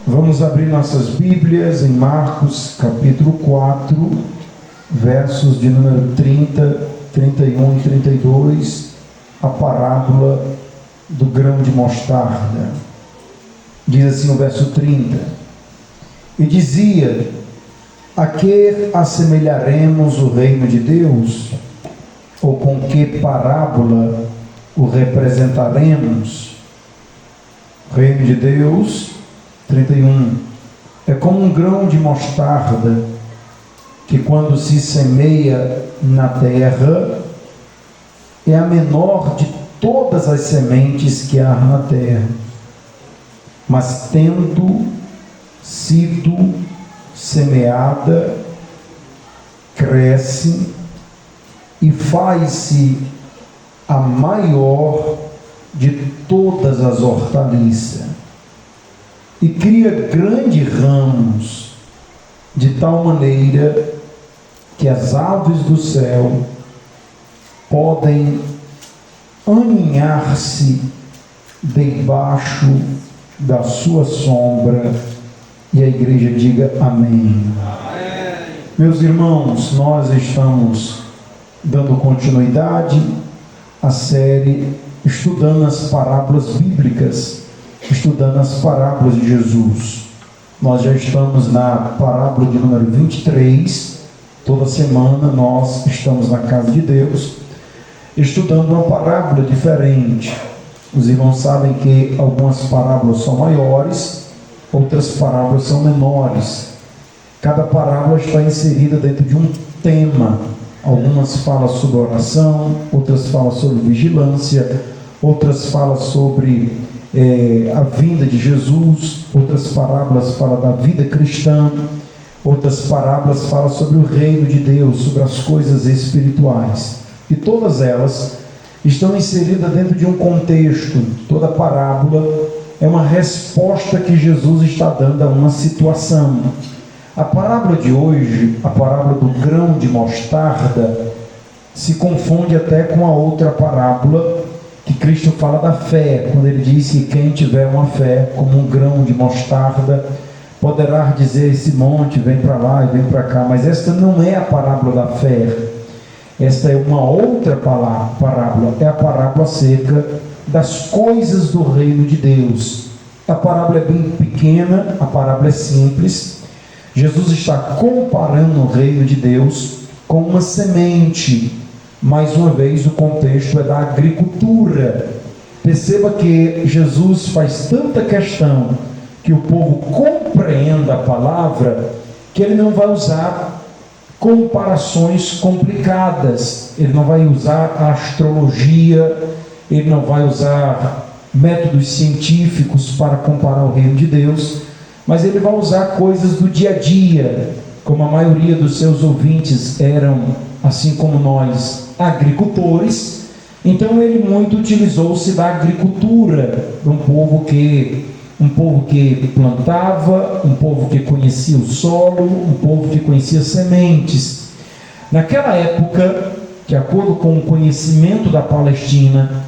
Vamos abrir nossas Bíblias em Marcos capítulo 4, versos de número 30, 31 e 32, a parábola do grão de mostarda. Diz assim o verso 30: E dizia: a que assemelharemos o reino de Deus? Ou com que parábola o representaremos? O reino de Deus, 31, é como um grão de mostarda que, quando se semeia na terra, é a menor de todas as sementes que há na terra, mas tendo sido semeada, cresce e faz-se a maior de todas as hortaliças, e cria grandes ramos, de tal maneira que as aves do céu podem aninhar-se debaixo da sua sombra. E a igreja diga amém. Amém. Meus irmãos, nós estamos dando continuidade à série estudando as parábolas bíblicas, estudando as parábolas de Jesus. Nós já estamos na parábola de número 23. Toda semana nós estamos na casa de Deus estudando uma parábola diferente. Os irmãos sabem que algumas parábolas são maiores, outras parábolas são menores. Cada parábola está inserida dentro de um tema. Algumas falam sobre oração, outras falam sobre vigilância, outras falam sobre a vinda de Jesus, outras parábolas falam da vida cristã, outras parábolas falam sobre o reino de Deus, sobre as coisas espirituais. E todas elas estão inseridas dentro de um contexto. Toda parábola é uma resposta que Jesus está dando a uma situação. A parábola de hoje, a parábola do grão de mostarda, se confunde até com a outra parábola que Cristo fala da fé, quando ele diz que quem tiver uma fé como um grão de mostarda poderá dizer esse monte, vem para lá e vem para cá. Mas esta não é a parábola da fé. Esta é uma outra parábola, é a parábola acerca das coisas do reino de Deus. A parábola é bem pequena, a parábola é simples. Jesus está comparando o reino de Deus com uma semente. Mais uma vez, o contexto é da agricultura. Perceba que Jesus faz tanta questão que o povo compreenda a palavra, que ele não vai usar comparações complicadas, ele não vai usar a astrologia, ele não vai usar métodos científicos para comparar o reino de Deus, mas ele vai usar coisas do dia a dia. Como a maioria dos seus ouvintes eram, assim como nós, agricultores, então ele muito utilizou-se da agricultura, um povo que plantava, um povo que conhecia o solo, um povo que conhecia sementes. Naquela época, de acordo com o conhecimento da Palestina,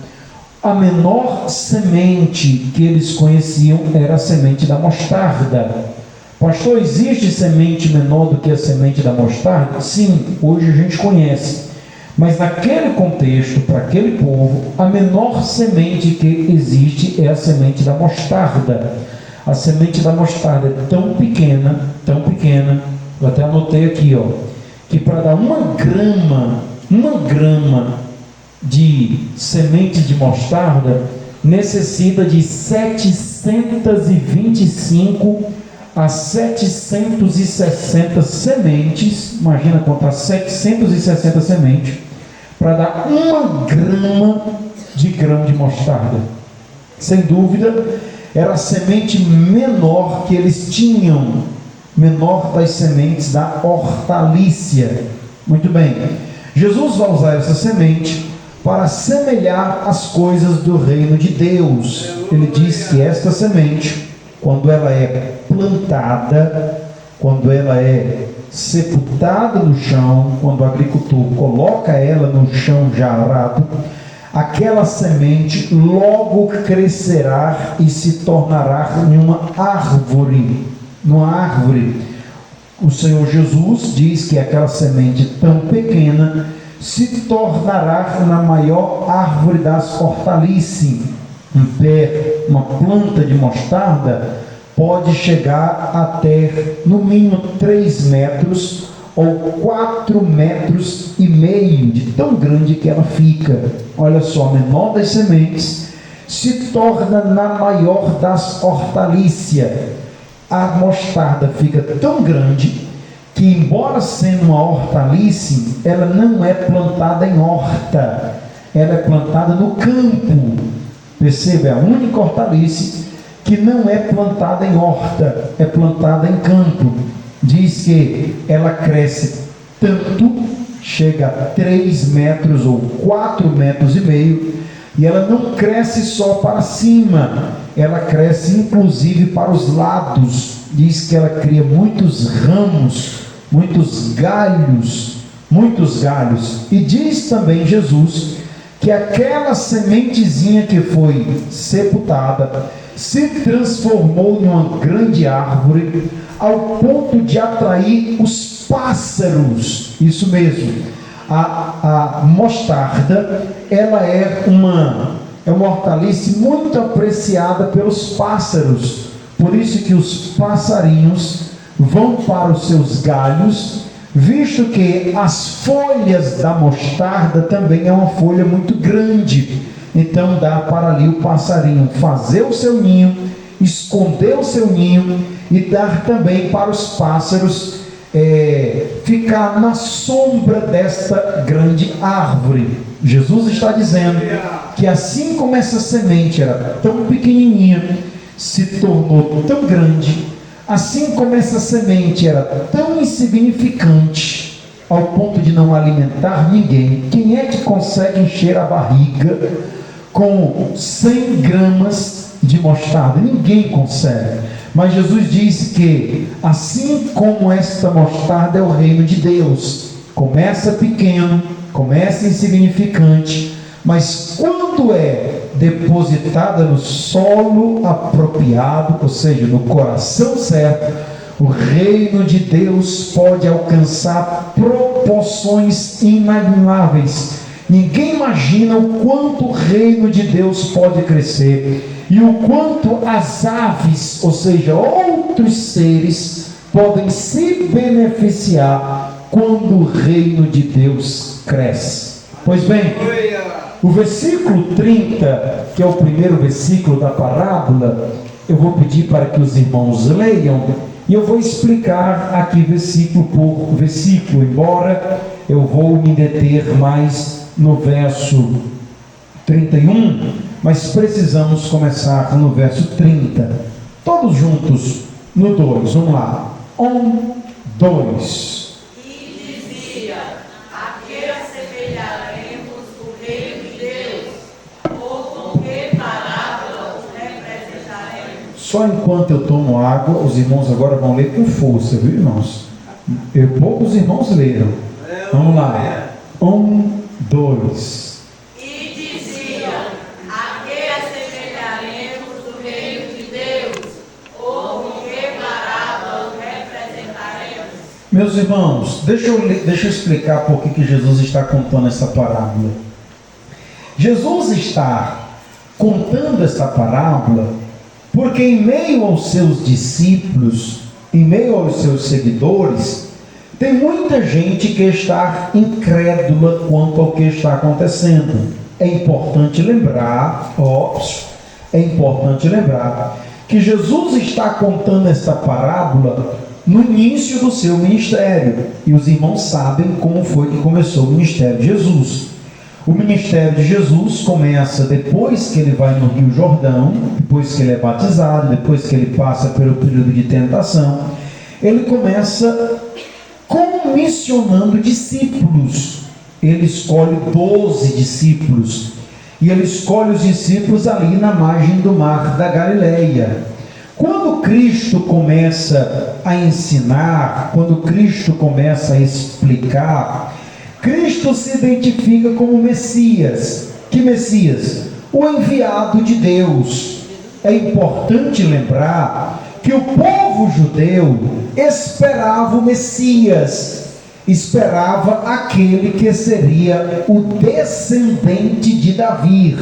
a menor semente que eles conheciam era a semente da mostarda. Pastor, existe semente menor do que a semente da mostarda? Sim, hoje a gente conhece. Mas naquele contexto, para aquele povo, a menor semente que existe é a semente da mostarda. A semente da mostarda é tão pequena, eu até anotei aqui, que para dar uma grama de semente de mostarda, necessita de 725 a 760 sementes. Imagina contar 760 sementes para dar uma grama de grão de mostarda. Sem dúvida, era a semente menor que eles tinham, menor das sementes da hortaliça. Muito bem, Jesus vai usar essa semente para semelhar as coisas do reino de Deus. Ele diz que esta semente, quando ela é plantada, quando ela é sepultada no chão, quando o agricultor coloca ela no chão já arado, aquela semente logo crescerá e se tornará em uma árvore. Numa árvore. O Senhor Jesus diz que aquela semente tão pequena se tornará na maior árvore das hortaliças. Um pé, uma planta de mostarda, pode chegar até no mínimo 3 metros ou 4,5 metros, de tão grande que ela fica. Olha só, a menor das sementes se torna na maior das hortaliças. A mostarda fica tão grande que, embora sendo uma hortaliça, ela não é plantada em horta, ela é plantada no campo. Perceba, é a única hortaliça que não é plantada em horta, é plantada em campo. Diz que ela cresce tanto, chega a 3 metros ou 4,5 metros, e ela não cresce só para cima, ela cresce inclusive para os lados. Diz que ela cria muitos ramos, muitos galhos. E diz também Jesus que aquela sementezinha que foi sepultada se transformou em uma grande árvore, ao ponto de atrair os pássaros. Isso mesmo, a mostarda, ela é uma hortaliça muito apreciada pelos pássaros. Por isso que os passarinhos vão para os seus galhos, visto que as folhas da mostarda também é uma folha muito grande. Então dá para ali o passarinho fazer o seu ninho, esconder o seu ninho, e dar também para os pássaros ficar na sombra desta grande árvore. Jesus está dizendo que assim como essa semente era tão pequenininha, se tornou tão grande, assim como essa semente era tão insignificante, ao ponto de não alimentar ninguém. Quem é que consegue encher a barriga com 100 gramas de mostarda? Ninguém consegue. Mas Jesus disse que assim como esta mostarda é o reino de Deus, começa pequeno, começa insignificante, mas quando é depositada no solo apropriado, ou seja, no coração certo, o reino de Deus pode alcançar proporções inimagináveis. Ninguém imagina o quanto o reino de Deus pode crescer e o quanto as aves, ou seja, outros seres, podem se beneficiar quando o reino de Deus cresce. Pois bem, o versículo 30, que é o primeiro versículo da parábola, eu vou pedir para que os irmãos leiam, e eu vou explicar aqui versículo por versículo, embora eu vou me deter mais no verso 31, mas precisamos começar no verso 30. Todos juntos no 2, vamos lá. 1, 2. Só enquanto eu tomo água, os irmãos agora vão ler com força, viu, irmãos? Poucos irmãos leram. Vamos lá. 1, 2. E diziam: a que assemelharemos o reino de Deus? Ou com que parábola o representaremos? Meus irmãos, deixa eu explicar por que Jesus está contando essa parábola. Jesus está contando essa parábola porque em meio aos seus discípulos, em meio aos seus seguidores, tem muita gente que está incrédula quanto ao que está acontecendo. É importante lembrar que Jesus está contando essa parábola no início do seu ministério. E os irmãos sabem como foi que começou o ministério de Jesus. O ministério de Jesus começa depois que ele vai no Rio Jordão, depois que ele é batizado, depois que ele passa pelo período de tentação. Ele começa comissionando discípulos. Ele escolhe 12 discípulos. E ele escolhe os discípulos ali na margem do mar da Galileia. Quando Cristo começa a ensinar, quando Cristo começa a explicar, Cristo se identifica como Messias, Que Messias? O enviado de Deus. É importante lembrar que o povo judeu esperava o Messias, esperava aquele que seria o descendente de Davi.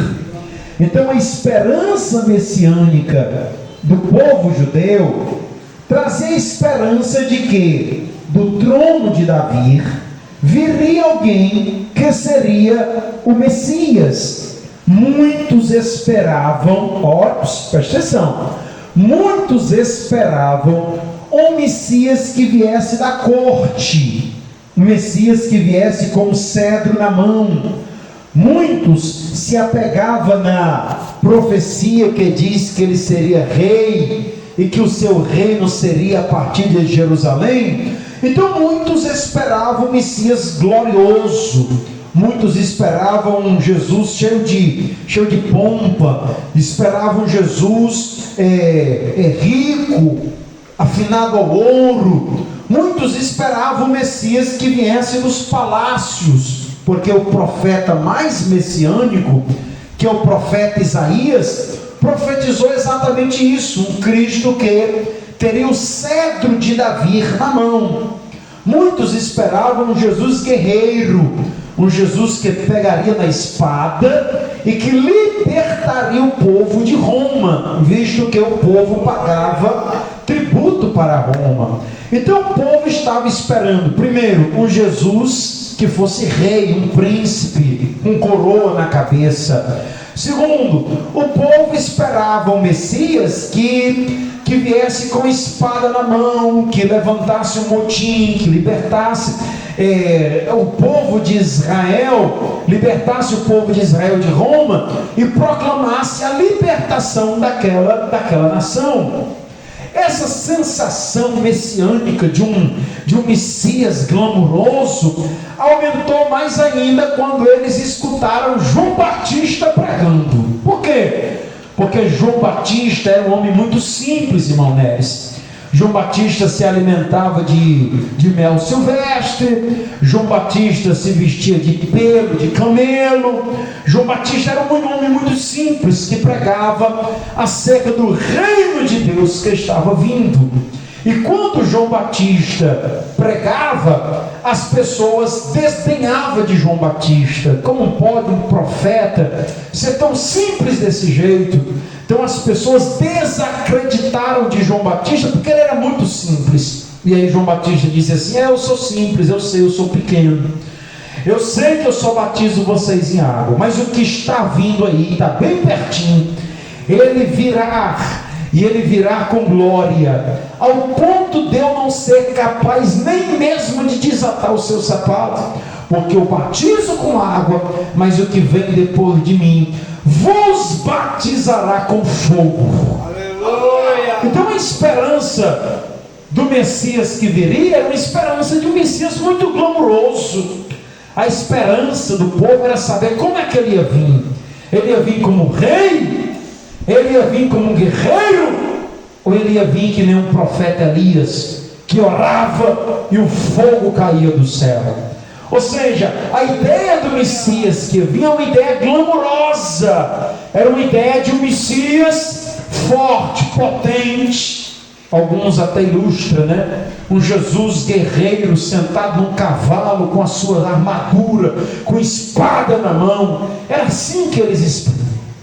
Então a esperança messiânica do povo judeu trazia a esperança de que do trono de Davi viria alguém que seria o Messias. Muitos esperavam, presta atenção, muitos esperavam um Messias que viesse da corte, um Messias que viesse com um cetro na mão. Muitos se apegavam na profecia que diz que ele seria rei e que o seu reino seria a partir de Jerusalém. Então muitos esperavam um Messias glorioso, muitos esperavam um Jesus cheio de pompa, esperavam Jesus rico, afinado ao ouro. Muitos esperavam o Messias que viesse nos palácios, porque o profeta mais messiânico, que é o profeta Isaías, profetizou exatamente isso, um Cristo que teria o cetro de Davi na mão. Muitos esperavam um Jesus guerreiro, um Jesus que pegaria na espada e que libertaria o povo de Roma, visto que o povo pagava tributo para Roma. Então o povo estava esperando, primeiro, um Jesus que fosse rei, um príncipe, com coroa na cabeça. Segundo, o povo esperava um Messias que viesse com espada na mão, que levantasse um motim, que libertasse o povo de Israel, libertasse o povo de Israel de Roma e proclamasse a libertação daquela nação. Essa sensação messiânica de um Messias glamuroso aumentou mais ainda quando eles escutaram João Batista pregando. Por quê? Porque João Batista era um homem muito simples, irmão Neres. João Batista se alimentava de mel silvestre. João Batista se vestia de pelo de camelo. João Batista era um homem muito simples, que pregava acerca do reino de Deus que estava vindo. E quando João Batista pregava, as pessoas desdenhavam de João Batista. Como pode um profeta ser tão simples desse jeito? Então as pessoas desacreditaram de João Batista porque ele era muito simples. E aí João Batista disse assim: eu sou simples, eu sei, eu sou pequeno, eu sei que eu só batizo vocês em água, mas o que está vindo aí, está bem pertinho, ele virá, e ele virá com glória, ao ponto de eu não ser capaz nem mesmo de desatar o seu sapato, porque eu batizo com água, mas o que vem depois de mim vos batizará com fogo. Aleluia! Então a esperança do Messias que viria era uma esperança de um Messias muito glamouroso. A esperança do povo era saber como é que ele ia vir. Ele ia vir como rei? Ele ia vir como um guerreiro? Ou ele ia vir que nem um profeta Elias, que orava e o fogo caía do céu? Ou seja, a ideia do Messias que vinha é uma ideia glamourosa, era uma ideia de um Messias forte, potente. Alguns até ilustram, né? Um Jesus guerreiro sentado num cavalo com a sua armadura, com espada na mão. Era assim que eles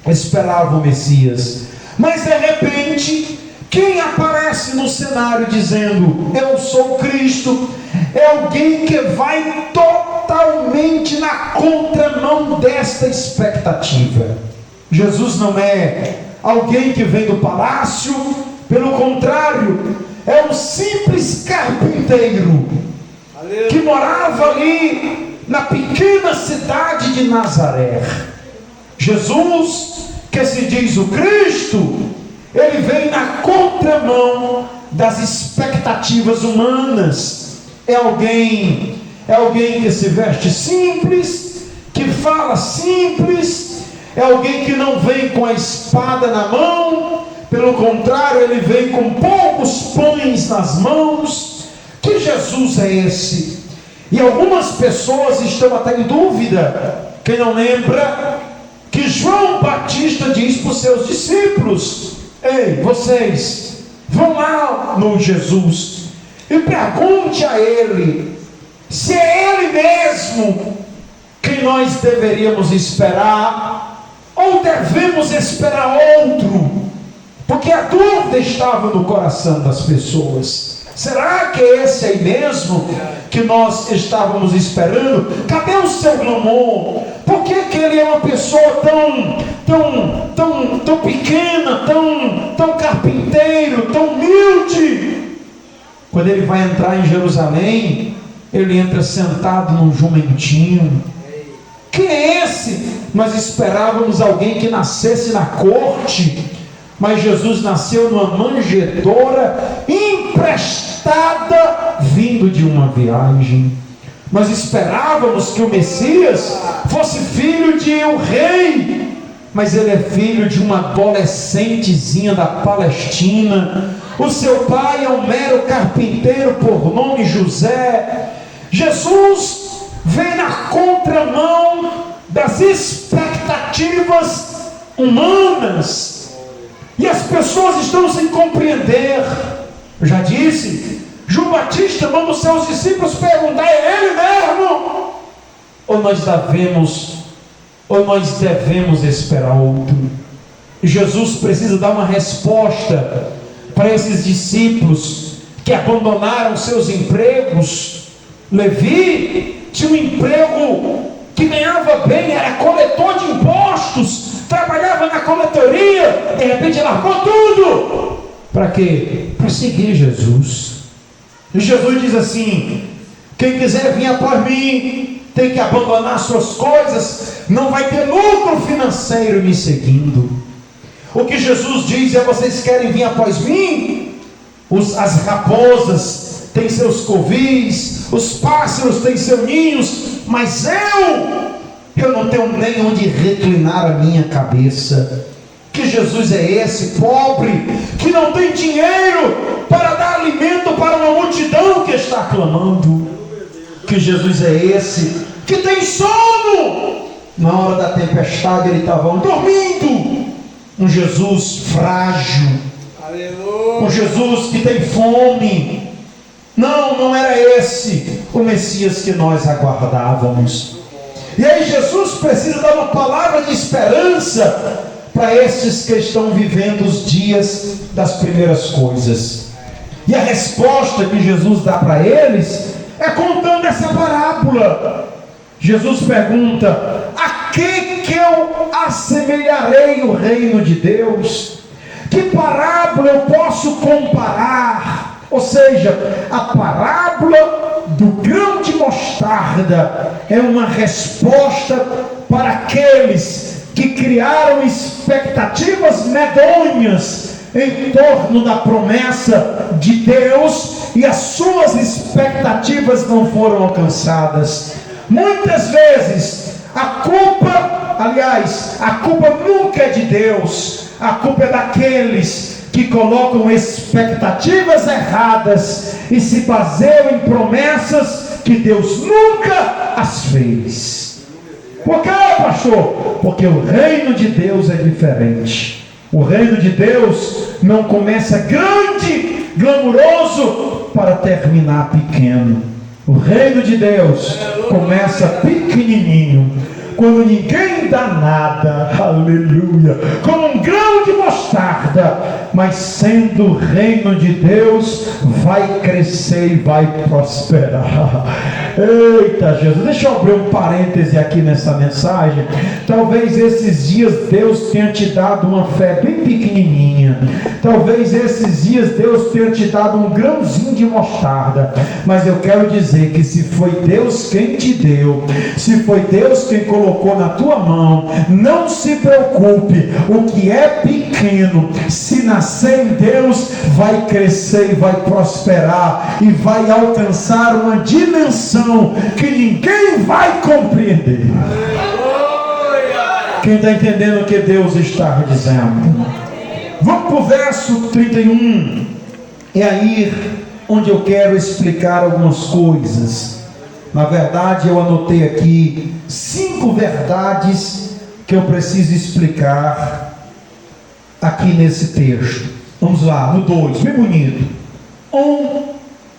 esperavam o Messias. Mas de repente, quem aparece no cenário dizendo: eu sou Cristo, é alguém que vai totalmente na contramão desta expectativa. Jesus não é alguém que vem do palácio, pelo contrário, é um simples carpinteiro que morava ali na pequena cidade de Nazaré. Jesus, que se diz o Cristo, ele vem na contramão das expectativas humanas. É alguém que se veste simples, que fala simples, é alguém que não vem com a espada na mão, pelo contrário, ele vem com poucos pães nas mãos. Que Jesus é esse? E algumas pessoas estão até em dúvida. Quem não lembra que João Batista diz para os seus discípulos: ei, vocês vão lá no Jesus e pergunte a ele se é ele mesmo quem nós deveríamos esperar, ou devemos esperar outro, porque a dúvida estava no coração das pessoas. Será que é esse aí mesmo que nós estávamos esperando? Cadê o seu clamor? Por que ele é uma pessoa tão pequena, tão carpinteiro, tão humilde? Quando ele vai entrar em Jerusalém, ele entra sentado num jumentinho. Quem é esse? Nós esperávamos alguém que nascesse na corte, mas Jesus nasceu numa manjedoura emprestada, vindo de uma viagem. Nós esperávamos que o Messias fosse filho de um rei, mas ele é filho de uma adolescentezinha da Palestina. O seu pai é um mero carpinteiro por nome José. Jesus vem na contramão das expectativas humanas, e as pessoas estão sem compreender. Eu já disse, João Batista manda os seus discípulos perguntar: é ele mesmo? Ou nós devemos esperar outro? Jesus precisa dar uma resposta para esses discípulos que abandonaram seus empregos. Levi tinha um emprego que ganhava bem, era coletor de impostos, trabalhava na coletoria, de repente largou tudo. Para quê? Para seguir Jesus. E Jesus diz assim: quem quiser vir após mim, tem que abandonar suas coisas, não vai ter lucro financeiro me seguindo. O que Jesus diz é: vocês querem vir após mim? As raposas têm seus covis, os pássaros têm seus ninhos, mas eu não tenho nem onde reclinar a minha cabeça. Que Jesus é esse, pobre, que não tem dinheiro para dar alimento para uma multidão que está clamando? Que Jesus é esse, que tem sono? Na hora da tempestade ele estava dormindo. Um Jesus frágil, um Jesus que tem fome. Não era esse o Messias que nós aguardávamos. E aí Jesus precisa dar uma palavra de esperança para esses que estão vivendo os dias das primeiras coisas. E a resposta que Jesus dá para eles é contando essa parábola. Jesus pergunta: a que eu assemelharei o reino de Deus? Que parábola eu posso comparar? Ou seja, a parábola do grão de mostarda é uma resposta para aqueles que criaram expectativas medonhas em torno da promessa de Deus e as suas expectativas não foram alcançadas. Muitas vezes a culpa nunca é de Deus, a culpa é daqueles que colocam expectativas erradas e se baseiam em promessas que Deus nunca as fez. Por quê, pastor? Porque o reino de Deus é diferente. O reino de Deus não começa grande, glamuroso, para terminar pequeno. O reino de Deus começa pequenininho, quando ninguém dá nada, aleluia, como um grão de mostarda, mas sendo o reino de Deus, vai crescer e vai prosperar. Eita Jesus, deixa eu abrir um parêntese aqui nessa mensagem. Talvez esses dias Deus tenha te dado uma fé bem pequenininha, talvez esses dias Deus tenha te dado um grãozinho de mostarda, mas eu quero dizer que se foi Deus quem te deu, se foi Deus quem colocou na tua mão, não se preocupe. O que é pequeno, se nascer em Deus, vai crescer e vai prosperar e vai alcançar uma dimensão que ninguém vai compreender. Quem está entendendo o que Deus está dizendo? Vamos para o verso 31. É aí onde eu quero explicar algumas coisas. Na verdade, eu anotei aqui 5 verdades que eu preciso explicar aqui nesse texto. Vamos lá, no 2, bem bonito. 1,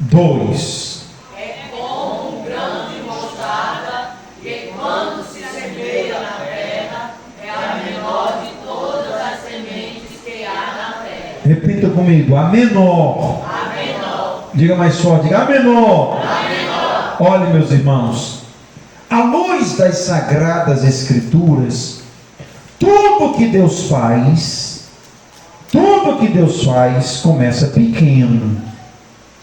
2. É como um grão de mostarda, que quando se semeia na terra, é a menor de todas as sementes que há na terra. Repita comigo, a menor. A menor. Diga mais forte, diga a menor. A menor. Olhe, meus irmãos, à luz das Sagradas Escrituras, tudo que Deus faz começa pequeno,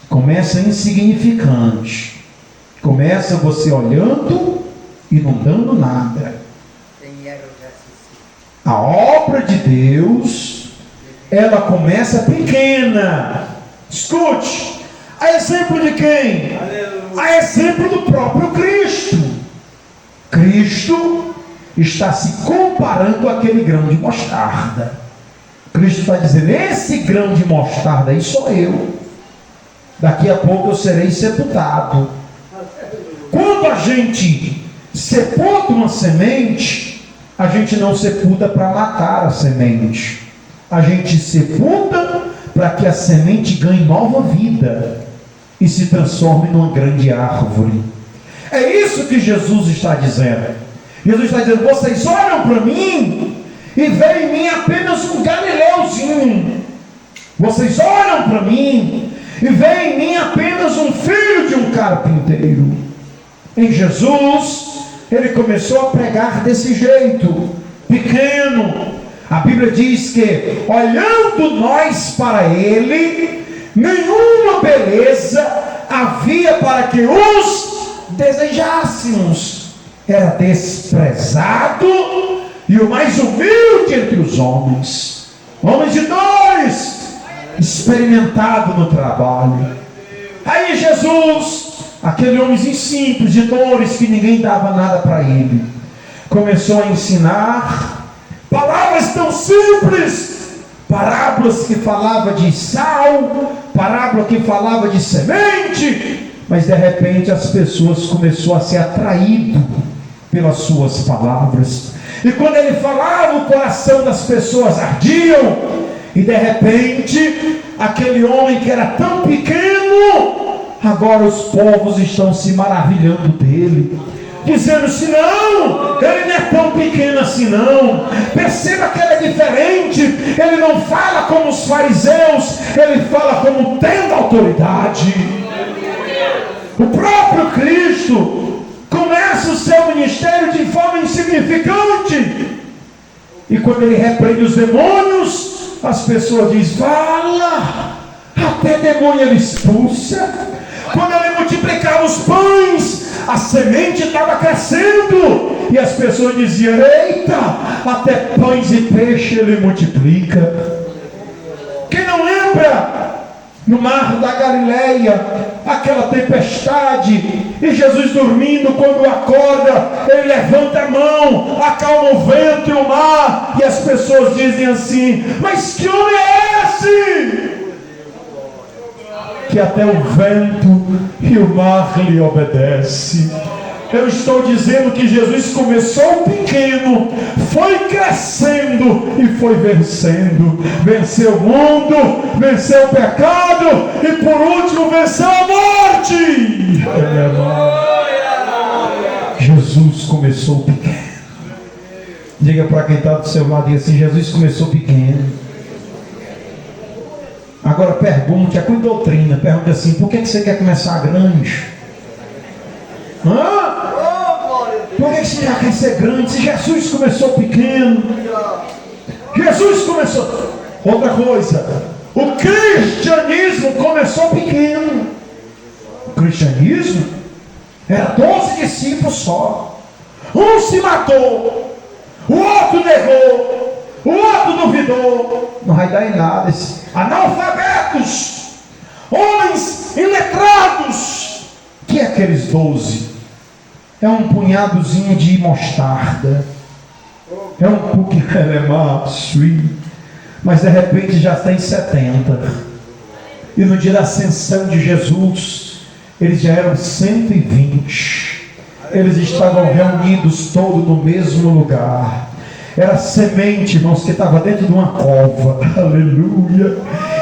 começa insignificante, começa você olhando e não dando nada. A obra de Deus, ela começa pequena. Escute, a exemplo de quem? A exemplo do próprio Cristo. Cristo está se comparando àquele grão de mostarda. Cristo está dizendo, esse grão de mostarda aí sou eu. Daqui a pouco eu serei sepultado. Quando a gente sepulta uma semente, a gente não sepulta para matar a semente. A gente sepulta para que a semente ganhe nova vida e se transforme numa grande árvore. É isso que Jesus está dizendo. Jesus está dizendo, vocês olham para mim e veem em mim apenas um galileuzinho. Vocês olham para mim e veem em mim apenas um filho de um carpinteiro. Em Jesus, ele começou a pregar desse jeito, pequeno. A Bíblia diz que, olhando nós para ele, nenhuma beleza havia para que os desejássemos. Era desprezado e o mais humilde entre os homens. Homens de dores, experimentado no trabalho. Aí Jesus, aquele homenzinho simples, de dores, que ninguém dava nada para ele, começou a ensinar palavras tão simples, parábolas que falava de sal, parábola que falava de semente, mas de repente as pessoas começaram a ser atraídas pelas suas palavras, e quando ele falava, o coração das pessoas ardiam, e de repente, aquele homem que era tão pequeno, agora os povos estão se maravilhando dele, dizendo assim, não, ele não é tão pequeno assim não, perceba que ele é diferente, ele não fala como os fariseus, ele fala como tendo autoridade. O próprio Cristo começa o seu ministério de forma insignificante, e quando ele repreende os demônios, as pessoas dizem, fala, até demônio ele expulsa. Quando ele multiplicava os pães, a semente estava crescendo, e as pessoas diziam, eita, até pães e peixe ele multiplica. Quem não lembra no mar da Galileia, aquela tempestade, e Jesus dormindo, quando acorda, ele levanta a mão, acalma o vento e o mar, e as pessoas dizem assim, mas que homem é esse? Que até o vento e o mar lhe obedece. Eu estou dizendo que Jesus começou pequeno, foi crescendo e foi vencendo. Venceu o mundo, venceu o pecado e por último venceu a morte. Jesus começou pequeno. Diga para quem está do seu lado assim, Jesus começou pequeno. Agora pergunte, é com doutrina, pergunte assim, por que você quer começar grande? Por que você já quer ser grande? Se Jesus começou pequeno. Jesus começou. Outra coisa, o cristianismo começou pequeno. O cristianismo era 12 discípulos só. Um se matou, o outro negou, o outro duvidou. Não vai dar em nada. Analfabetos, homens iletrados. Que é aqueles 12? É um punhadozinho de mostarda. É um pouquinho, mas de repente já tem 70. E no dia da ascensão de Jesus, eles já eram 120. Eles estavam reunidos todos no mesmo lugar. Era semente, irmãos, que estava dentro de uma cova. Aleluia.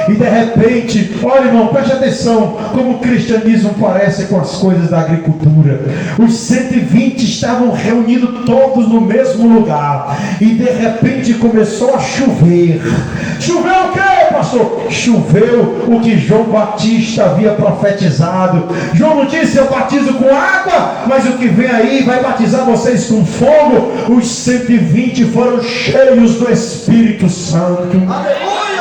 E de repente, olha, irmão, preste atenção como o cristianismo parece com as coisas da agricultura. Os 120 estavam reunidos todos no mesmo lugar, e de repente começou a chover. Choveu o que, pastor? Choveu o que João Batista havia profetizado. João não disse: eu batizo com água, mas o que vem aí vai batizar vocês com fogo. Os 120 foram cheios do Espírito Santo. Aleluia!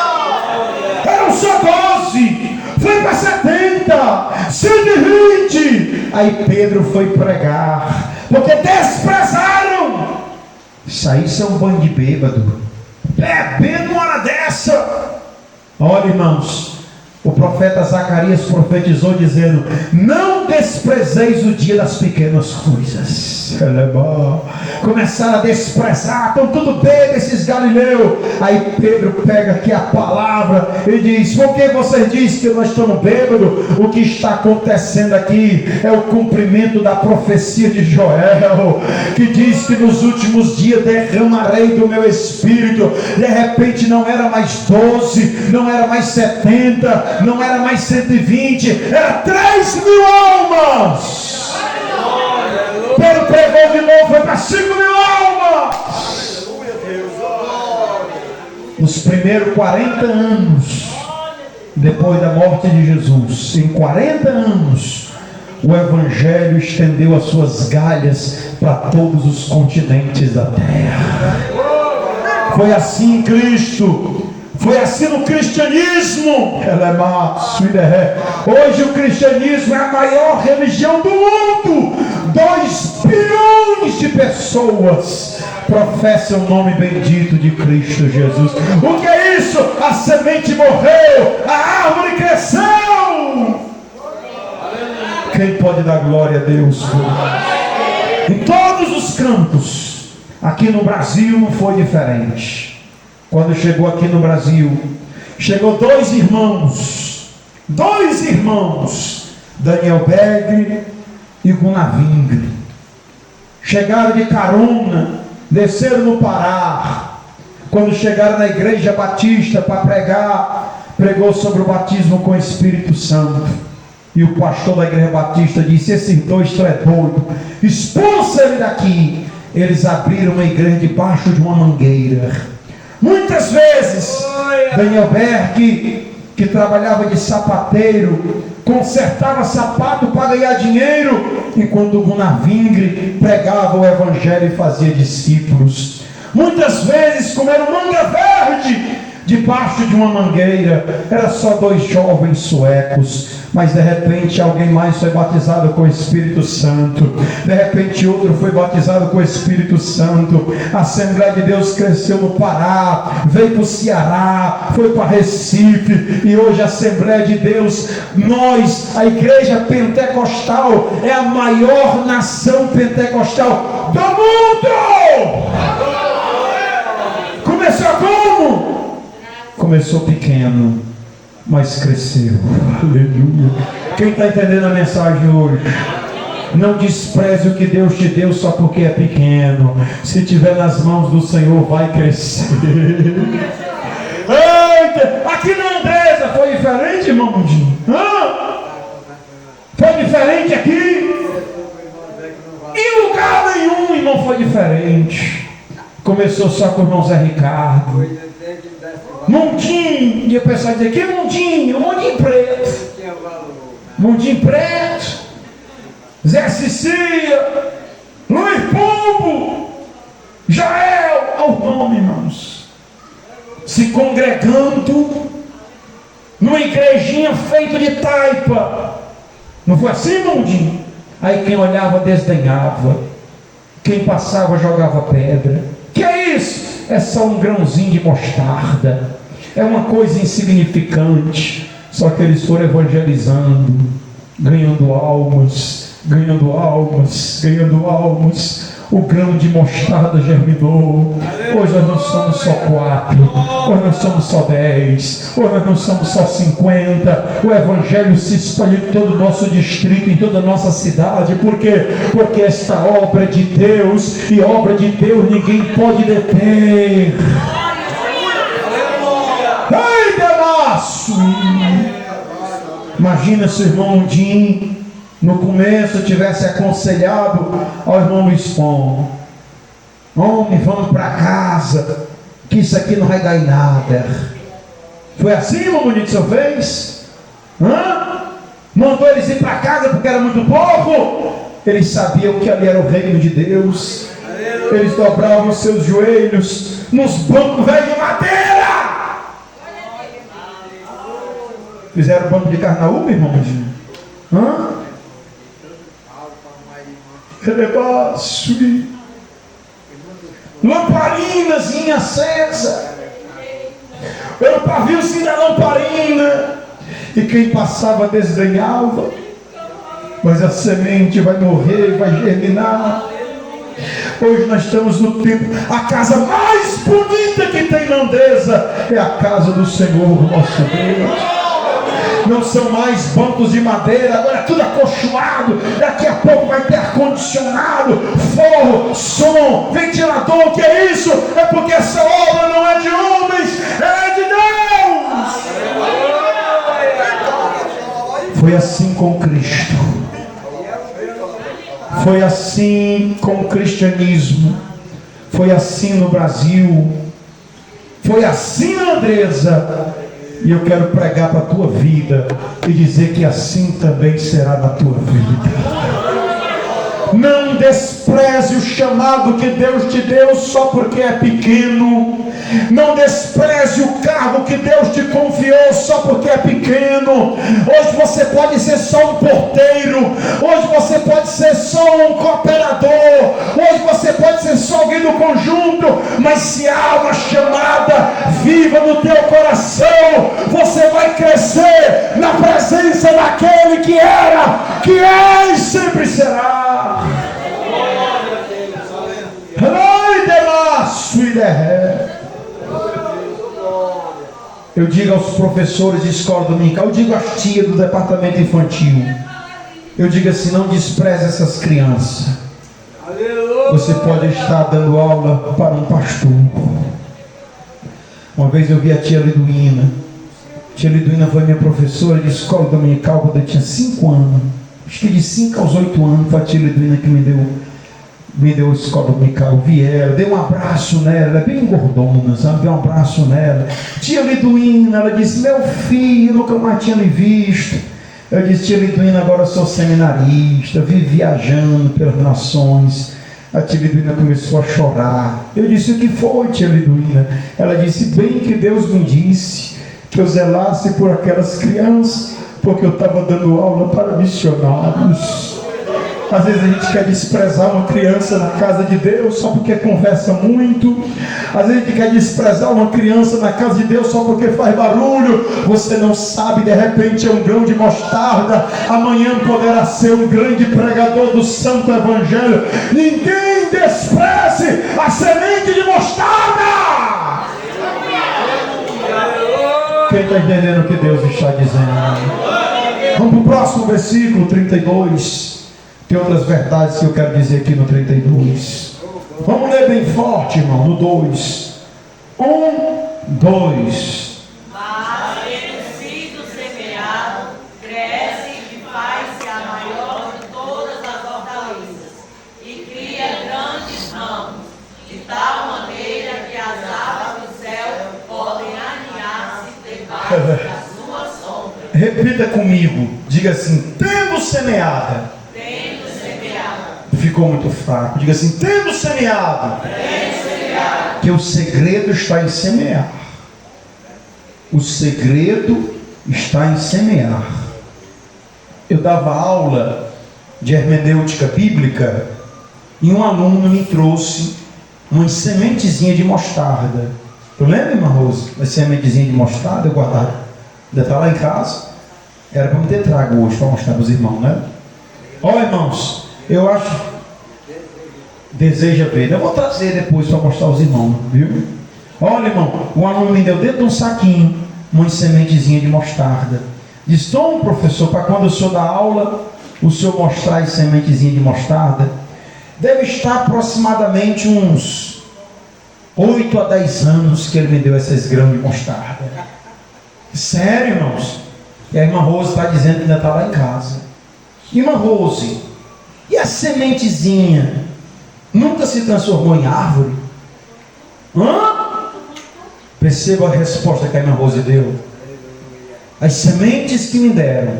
Eram só 12, foi para 70, 120. Aí Pedro foi pregar, porque desprezaram. Isso aí é um bando de bêbado, bebendo uma hora dessa. Olha, irmãos, o profeta Zacarias profetizou dizendo: não desprezeis o dia das pequenas coisas. Começaram a desprezar, estão tudo bem esses galileus. Aí Pedro pega aqui a palavra e diz: por que vocês dizem que nós estamos bêbados? O que está acontecendo aqui é o cumprimento da profecia de Joel, que diz que nos últimos dias derramarei do meu espírito. De repente não era mais 12, não era mais 70, não era mais 120, era 3.000 almas. Pedro pregou de novo, foi para 5.000 almas. Nos primeiros 40 anos, depois da morte de Jesus, em 40 anos, o Evangelho estendeu as suas galhas para todos os continentes da terra. Foi assim em Cristo. Foi assim no cristianismo. Hoje o cristianismo é a maior religião do mundo. 2 bilhões de pessoas professam o nome bendito de Cristo Jesus. O que é isso? A semente morreu, a árvore cresceu. Quem pode dar glória a Deus? Em todos os cantos. Aqui no Brasil não foi diferente. Quando chegou aqui no Brasil, chegou 2 irmãos, Daniel Begre e Gunnar Vingre. Chegaram de carona, desceram no Pará. Quando chegaram na igreja batista para pregar, pregou sobre o batismo com o Espírito Santo. E o pastor da igreja batista disse: esses 2 estão doidos, expulsa ele daqui. Eles abriram uma igreja debaixo de uma mangueira. Muitas vezes, Daniel Berg, que trabalhava de sapateiro, consertava sapato para ganhar dinheiro, enquanto o Gunnar Vingre pregava o Evangelho e fazia discípulos. Muitas vezes comeram manga verde debaixo de uma mangueira. Era só 2 jovens suecos, mas de repente alguém mais foi batizado com o Espírito Santo. De repente outro foi batizado com o Espírito Santo. A Assembleia de Deus cresceu no Pará, veio para o Ceará, foi para Recife, e hoje a Assembleia de Deus, nós, a igreja pentecostal, é a maior nação pentecostal do mundo. Começou como? Começou pequeno, mas cresceu. Aleluia. Quem está entendendo a mensagem hoje? Não despreze o que Deus te deu só porque é pequeno. Se tiver nas mãos do Senhor, vai crescer. Eita, aqui na Andresa foi diferente, irmão Mundinho? Foi diferente aqui? Em lugar nenhum, irmão, foi diferente. Começou só com o irmão Zé Ricardo. Mundinho, e o pessoal dizia: que Mundinho? Mundinho preto. Mundinho preto. Zé Cicia, Luiz Pombo, Jael, ao nome, irmãos. Se congregando numa igrejinha feita de taipa. Não foi assim, Mundinho? Aí quem olhava desdenhava, quem passava jogava pedra. Que é isso? É só um grãozinho de mostarda, é uma coisa insignificante. Só que eles foram evangelizando, ganhando almas, ganhando almas, ganhando almas. O grão de mostarda germinou. Hoje nós não somos só 4, hoje nós somos só 10, hoje nós não somos só 50. O Evangelho se espalhou em todo o nosso distrito, em toda a nossa cidade. Por quê? Porque esta obra é de Deus, e obra de Deus ninguém pode deter. Ei, Damasco! Imagina se o irmão Jim no começo tivesse aconselhado ao irmão Luiz Pão: homem, vamos para casa, que isso aqui não vai dar em nada. Foi assim, irmão bonito, que o senhor fez? Mandou eles ir para casa porque era muito pouco? Eles sabiam que ali era o reino de Deus. Eles dobravam seus joelhos nos bancos velhos de madeira. Fizeram banco de carnaúba, irmão? Lamparinazinha acesa. Era o paviozinho da lamparina. E quem passava desdenhava. Mas a semente vai morrer, vai germinar. Hoje nós estamos no tempo. A casa mais bonita que tem na Andresa é a casa do Senhor nosso Deus. Não são mais bancos de madeira, agora é tudo acolchoado. Daqui a pouco vai ter ar-condicionado, forro, som, ventilador. O que é isso? É porque essa obra não é de homens, ela é de Deus. Foi assim com Cristo. Foi assim com o cristianismo. Foi assim no Brasil. Foi assim na Andresa. E eu quero pregar para a tua vida e dizer que assim também será na tua vida. Não despreze o chamado que Deus te deu só porque é pequeno. Não despreze o cargo que Deus te confiou só porque é pequeno. Hoje você pode ser só um porteiro. Hoje você pode ser só um cooperador. Hoje você pode ser só alguém do conjunto. Mas se há uma chamada viva no teu coração, você vai crescer na presença daquele que era, que é e sempre será. Eu digo aos professores de escola dominical, eu digo às tias do departamento infantil, eu digo assim: não despreze essas crianças. Você pode estar dando aula para um pastor. Uma vez eu vi a tia Liduína. Tia Liduína foi minha professora de escola dominical quando eu tinha 5 anos. Acho que de 5 aos 8 anos foi a tia Liduína que me deu a escola dominical. Eu vi ela, dei um abraço nela, ela é bem gordona, sabe? Dei um abraço nela. Tia Liduína, ela disse: meu filho, nunca mais tinha me visto. Eu disse: tia Liduína, agora eu sou seminarista, vivo viajando pelas nações. A tia Liduína começou a chorar. Eu disse: o que foi, tia Liduína? Ela disse: bem que Deus me disse que eu zelasse por aquelas crianças, porque eu estava dando aula para missionários. Às vezes a gente quer desprezar uma criança na casa de Deus só porque conversa muito. Às vezes a gente quer desprezar uma criança na casa de Deus só porque faz barulho. Você não sabe, de repente é um grão de mostarda, amanhã poderá ser um grande pregador do santo evangelho. Ninguém despreze a semente de mostarda. Quem está entendendo o que Deus está dizendo? Vamos para o próximo versículo, 32. Tem outras verdades que eu quero dizer aqui no 32. Vamos ler bem forte, irmão, no 2. 2. Mas tendo sido semeado, cresce e faz-se a maior de todas as hortaliças, e cria grandes ramos, de tal maneira que as aves do céu podem aninhar-se debaixo da sua sombra. Repita comigo, diga assim: tendo semeado. Ficou muito fraco. Diga assim: tendo semeado. Que o segredo está em semear. O segredo está em semear. Eu dava aula de hermenêutica bíblica e um aluno me trouxe uma sementezinha de mostarda. Tu lembra, irmã Rose? Uma sementezinha de mostarda eu guardava. Ainda está lá em casa. Era para me ter trago hoje para mostrar para os irmãos, né? Ó, irmãos, eu acho. deseja ver. Eu vou trazer depois para mostrar aos irmãos, viu? Olha, irmão, o aluno me deu dentro de um saquinho uma sementezinha de mostarda. Diz: toma, professor, para quando o senhor dá aula, o senhor mostrar a sementezinha de mostarda. Deve estar aproximadamente uns 8 a 10 anos que ele me deu esses grãos de mostarda. Sério, irmãos? E a irmã Rose está dizendo que ainda está lá em casa. Irmã Rose, e a sementezinha nunca se transformou em árvore? Perceba a resposta que a irmã Rose deu. As sementes que me deram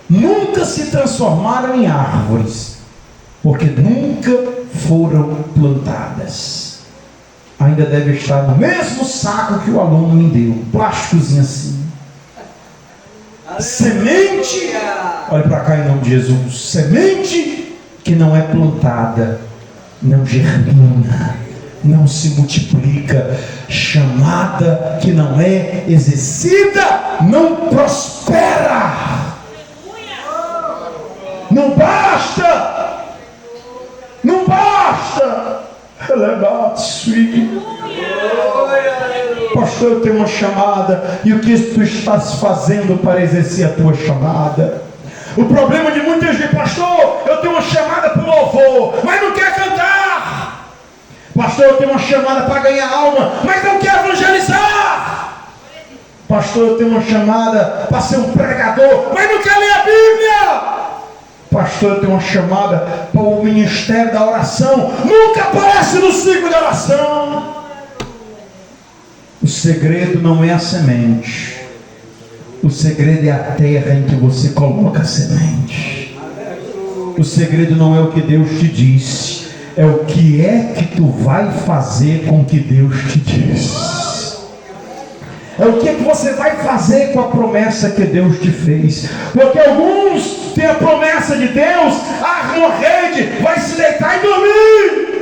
nunca se transformaram em árvores, porque nunca foram plantadas. Ainda deve estar no mesmo saco que o aluno me deu, um plásticozinho assim. Semente, olha para cá em nome de Jesus, semente que não é plantada, não germina, não se multiplica, chamada que não é exercida, não prospera. Não basta, não basta. Pastor, eu tenho uma chamada, e o que tu estás fazendo para exercer a tua chamada? O problema de muita gente: pastor, eu tenho uma chamada para o louvor, mas não quer cantar. Pastor, eu tenho uma chamada para ganhar alma, mas não quer evangelizar. Pastor, eu tenho uma chamada para ser um pregador, mas não quer ler a Bíblia. Pastor, eu tenho uma chamada para o ministério da oração, nunca aparece no ciclo de oração. O segredo não é a semente, o segredo é a terra em que você coloca a semente. O segredo não é o que Deus te disse, é o que é que tu vai fazer com o que Deus te disse. É o que é que você vai fazer com a promessa que Deus te fez. Porque alguns têm a promessa de Deus, arma uma rede, vai se deitar e dormir.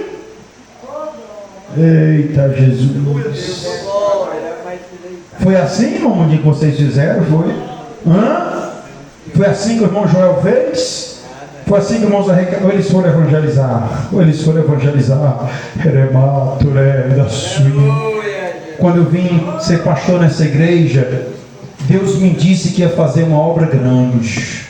Eita Jesus. Foi assim, irmão, que vocês fizeram? Foi? Foi assim que o irmão Joel fez? Foi assim que o irmão Zé, ou eles foram evangelizar? Quando eu vim ser pastor nessa igreja, Deus me disse que ia fazer uma obra grande,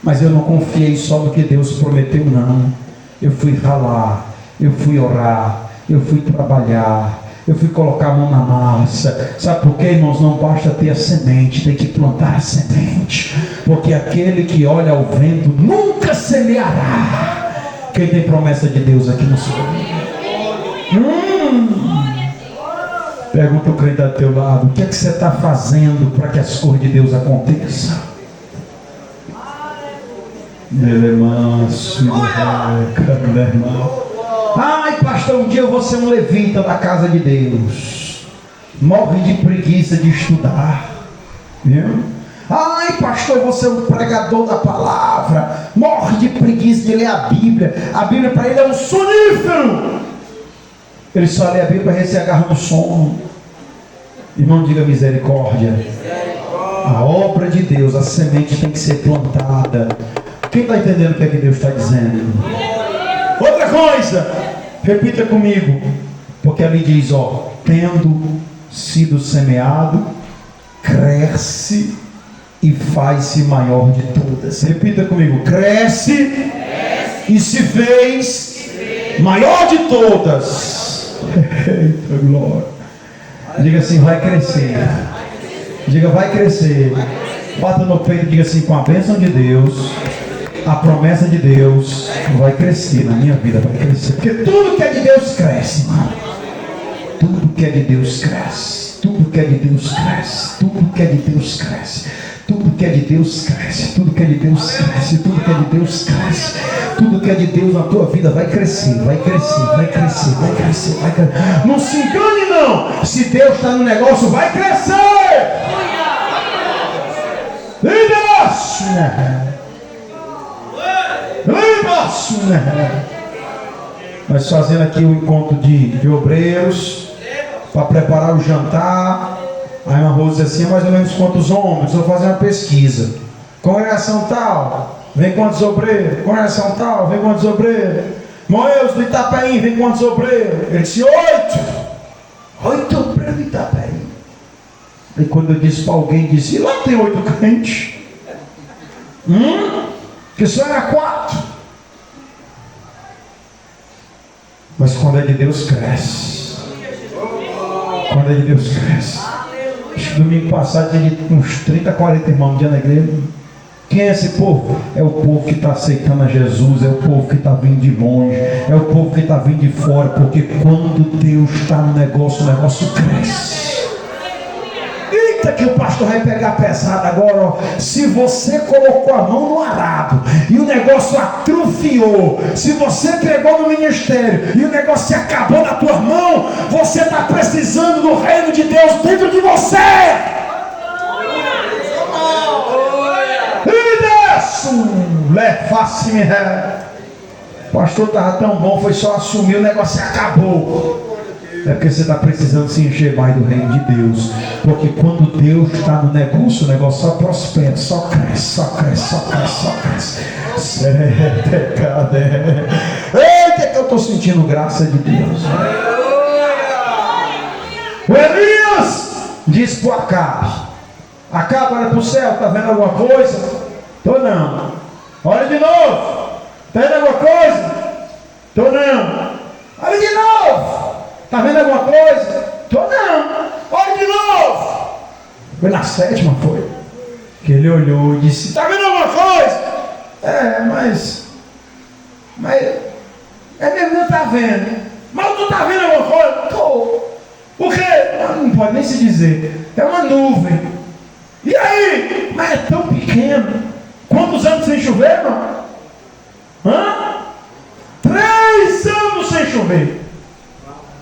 mas eu não confiei só no que Deus prometeu, não. Eu fui ralar, eu fui orar, eu fui trabalhar, eu fui colocar a mão na massa. Sabe por quê, irmãos? Não basta ter a semente, tem que plantar a semente, porque aquele que olha ao vento nunca semeará. Quem tem promessa de Deus aqui no seu Pergunta o crente do teu lado: o que é que você está fazendo para que as coisas de Deus aconteçam? Ai, pastor, um dia eu vou ser um levita da casa de Deus. Morre de preguiça de estudar, viu? Ai, pastor, eu vou ser um pregador da palavra. Morre de preguiça de ler a Bíblia. A Bíblia para ele é um sonífero. Ele só lê a Bíblia para se agarrar no sono. Irmão, diga misericórdia. A obra de Deus, a semente tem que ser plantada. Quem está entendendo o que é que Deus está dizendo? Outra coisa, repita comigo, porque ali diz, tendo sido semeado, cresce e faz-se maior de todas. Repita comigo: cresce e se fez maior de todas. Eita glória. Diga assim: vai crescer. Diga: vai crescer. Bata no peito e diga assim: com a bênção de Deus, a promessa de Deus vai crescer na minha vida, vai crescer. Porque tudo que é de Deus cresce, mano. Tudo que é de Deus cresce. Tudo que é de Deus cresce. Tudo que é de Deus cresce. Tudo que é de Deus cresce. Tudo que é de Deus cresce. Tudo que é de Deus cresce. Tudo que é de Deus na tua vida vai crescer, vai crescer, vai crescer, vai crescer, vai crescer. Não se engane não. Se Deus está no negócio, vai crescer. Nós fazendo aqui um encontro de obreiros para preparar o jantar. Aí uma Rose disse assim: mais ou menos quantos homens? Vou fazer uma pesquisa. Congregação tal, vem quantos obreiros? Congregação tal, vem quantos obreiros? Moeus do Itapeim, vem quantos obreiros? Ele disse: 8. 8 obreiros do Itapeim. E quando eu disse para alguém, disse: lá tem 8 crentes. Que só era 4. Mas quando é de Deus, cresce. Quando é de Deus, cresce. Acho que domingo passado tinha uns 30, 40 irmãos na igreja. Quem é esse povo? É o povo que está aceitando a Jesus, é o povo que está vindo de longe, é o povo que está vindo de fora, porque quando Deus está no negócio, o negócio cresce. Eita, que o pastor vai pegar pesado agora, ó. Se você colocou a mão no arado e o negócio atrofiou, se você pegou no ministério e o negócio se acabou na tua mão, você está precisando do reino de Deus dentro de você. O pastor estava tão bom, foi só assumir, o negócio acabou. É porque você está precisando se encher mais do reino de Deus. Porque quando Deus está no negócio, o negócio só prospera, só cresce, só cresce, só cresce, só cresce. Eita, que eu estou sentindo graça de Deus. O Elias disse para o Acabe: Acabe, olha para o céu, está vendo alguma coisa? Estou não. Olha de novo. Está vendo alguma coisa? Estou não. Olha de novo. Está vendo alguma coisa? Estou não. Olha de novo. Foi na 7ª, foi. Que ele olhou e disse: está vendo alguma coisa? Mas é mesmo, não está vendo. Mas tu está vendo alguma coisa? Estou. O quê? Não pode nem se dizer. É uma nuvem. E aí? Mas é tão pequeno. Quantos anos sem chover, irmão? 3 anos sem chover.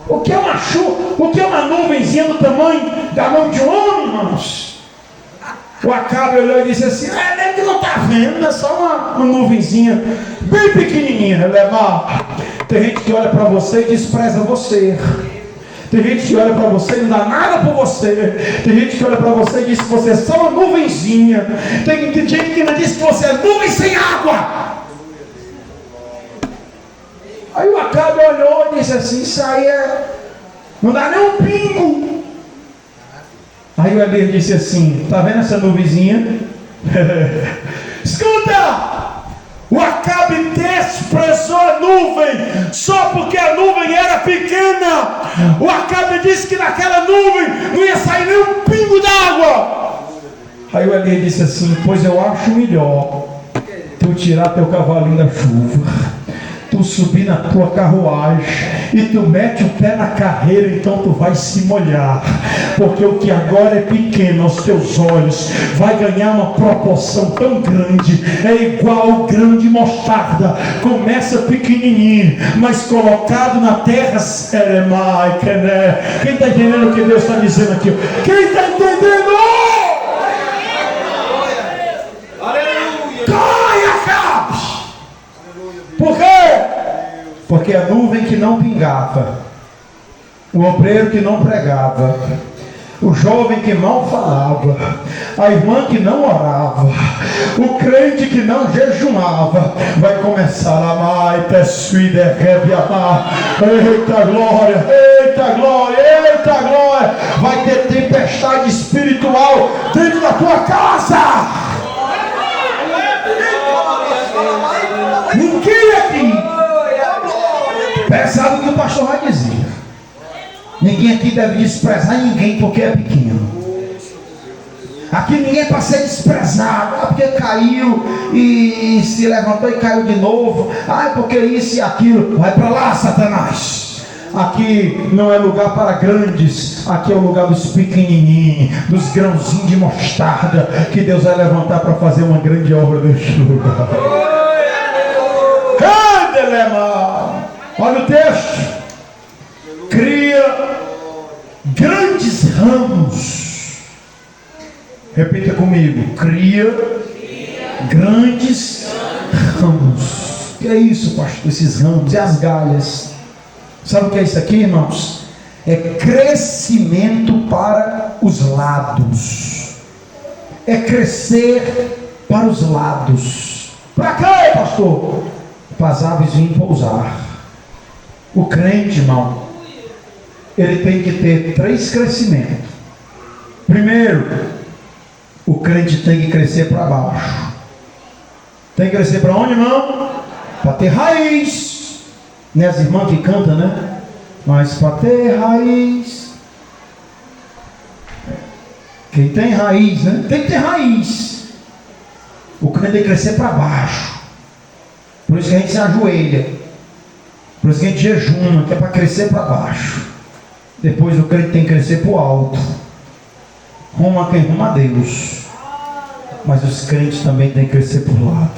O que é uma chuva? O que é uma nuvenzinha do tamanho da mão de um homem, irmãos? O Acabe olhou e disse assim: nem que não está vendo, é só uma nuvenzinha bem pequenininha. Tem gente que olha para você e despreza você. Tem gente que olha para você e não dá nada por você. Tem gente que olha para você e diz que você é só uma nuvenzinha. Tem gente que ainda diz que você é nuvem sem água. Aí o Acabe olhou e disse assim: isso aí não dá nem um pingo. Aí o Elias disse assim: está vendo essa nuvenzinha? Escuta! O Acabe desprezou a nuvem só porque a nuvem era pequena. O Acabe disse que naquela nuvem não ia sair nem um pingo d'água. Aí o Elias disse assim: pois eu acho melhor tu tirar teu cavalinho da chuva, tu subir na tua carruagem e tu mete o pé na carreira, então tu vai se molhar, porque o que agora é pequeno aos teus olhos vai ganhar uma proporção tão grande. É igual o grão de mostarda, começa pequenininho, mas colocado na terra, seremai, quené. Quem está entendendo o que Deus está dizendo aqui? Quem está entendendo? Por quê? Porque a nuvem que não pingava, o obreiro que não pregava, o jovem que não falava, a irmã que não orava, o crente que não jejuava, vai começar a amar. Eita glória, eita glória, eita glória. Vai ter tempestade espiritual dentro da tua casa. Ninguém aqui, pesado o que o pastor vai dizer, ninguém aqui deve desprezar ninguém porque é pequeno. Aqui ninguém é para ser desprezado, porque caiu e se levantou e caiu de novo, porque isso e aquilo. Vai para lá, Satanás. Aqui não é lugar para grandes, aqui é o lugar dos pequenininhos, dos grãozinhos de mostarda, que Deus vai levantar para fazer uma grande obra neste lugar. Olha o texto: cria grandes ramos. Repita comigo: cria grandes ramos. O que é isso, pastor? Esses ramos e as galhas. Sabe o que é isso aqui, irmãos? É crescimento para os lados. É crescer para os lados. Para quê, pastor? Para as aves virem pousar. O crente, irmão, ele tem que ter 3 crescimentos. Primeiro, o crente tem que crescer para baixo. Tem que crescer para onde, irmão? Para ter raiz. Não é as irmãs que cantam, né? Mas para ter raiz. Quem tem raiz, né? Tem que ter raiz. O crente tem que crescer para baixo. Por isso que a gente se ajoelha. Por isso que a gente jejuma, que é para crescer para baixo. Depois o crente tem que crescer para o alto. Rumo a quem? Rumo a Deus. Mas os crentes também têm que crescer para o lado.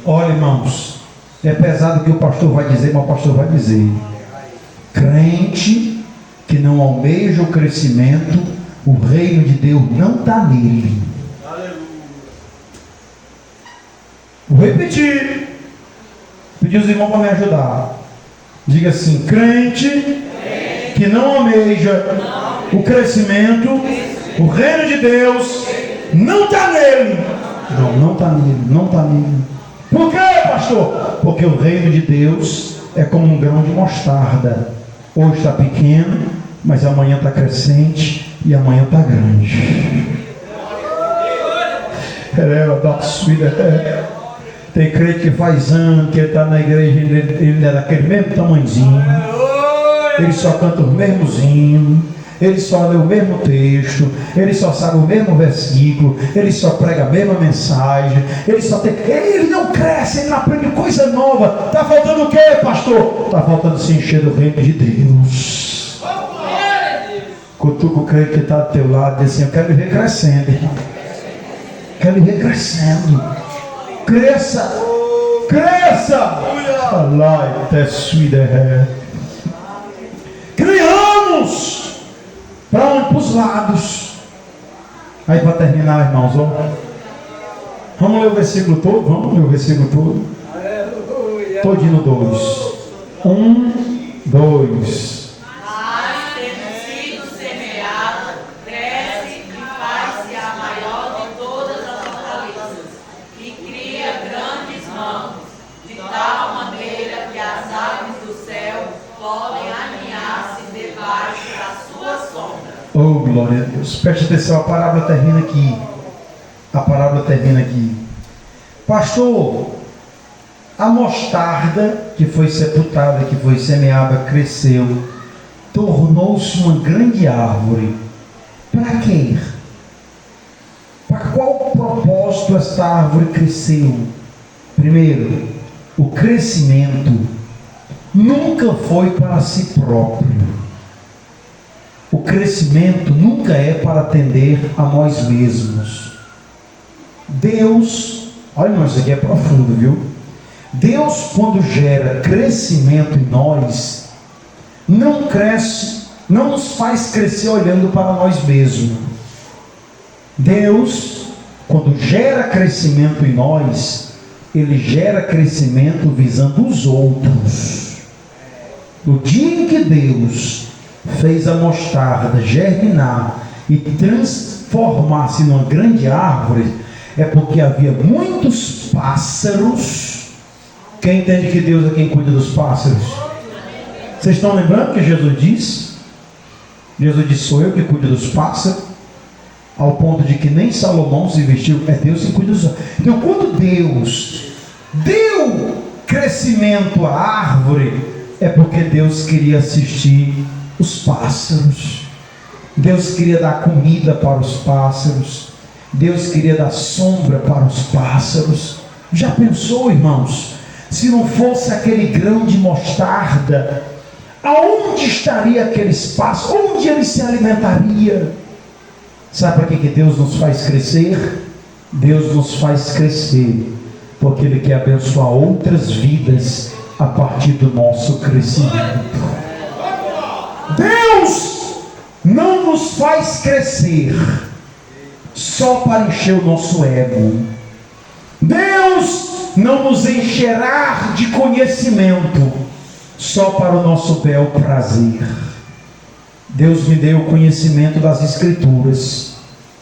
Olha, irmãos, é pesado o que o pastor vai dizer, mas o pastor vai dizer. Crente que não almeja o crescimento, o reino de Deus não está nele. Vou repetir. Pedir os irmãos para me ajudar. Diga assim: crente que não almeja o crescimento, o reino de Deus não está nele. Não está nele, não está nele. Por quê, pastor? Porque o reino de Deus é como um grão de mostarda. Hoje está pequeno, mas amanhã está crescente e amanhã está grande. Tem crente que faz anos que ele está na igreja, ele é daquele mesmo tamanhozinho, ele só canta os mesmos hinos, ele só lê o mesmo texto, ele só sabe o mesmo versículo, ele só prega a mesma mensagem, ele não cresce, ele não aprende coisa nova. Está faltando o quê, pastor? Está faltando se encher do reino de Deus. Cutuca o crente que está do teu lado e diz assim: eu quero lhe ver crescendo, irmão. Quero lhe ver crescendo. Cresça, cresça. Criamos para onde? Para os lados. Aí para terminar, irmãos, ó, vamos ler o versículo todo? Vamos ler o versículo todo. Todinho no 2. 1, 2. Oh, glória a Deus. Preste atenção, a parábola termina aqui. A parábola termina aqui. Pastor, a mostarda que foi sepultada, que foi semeada, cresceu, tornou-se uma grande árvore. Para quê? Para qual propósito esta árvore cresceu? Primeiro, o crescimento nunca foi para si próprio. O crescimento nunca é para atender a nós mesmos. Deus, olha, irmão, isso aqui é profundo, viu? Deus, quando gera crescimento em nós, não cresce, não nos faz crescer olhando para nós mesmos. Deus, quando gera crescimento em nós, Ele gera crescimento visando os outros. No dia em que Deus fez a mostarda germinar e transformar-se numa grande árvore, é porque havia muitos pássaros. Quem entende que Deus é quem cuida dos pássaros? Vocês estão lembrando que Jesus disse? Jesus disse: sou eu que cuido dos pássaros, ao ponto de que nem Salomão se vestiu. É Deus que cuida dos pássaros. Então, quando Deus deu crescimento à árvore, é porque Deus queria assistir os pássaros. Deus queria dar comida para os pássaros. Deus queria dar sombra para os pássaros. Já pensou, irmãos, se não fosse aquele grão de mostarda, aonde estaria aqueles pássaros? Onde ele se alimentaria? Sabe para que Deus nos faz crescer? Deus nos faz crescer porque Ele quer abençoar outras vidas a partir do nosso crescimento. Deus não nos faz crescer só para encher o nosso ego. Deus não nos encherá de conhecimento só para o nosso bel prazer. Deus me deu o conhecimento das Escrituras.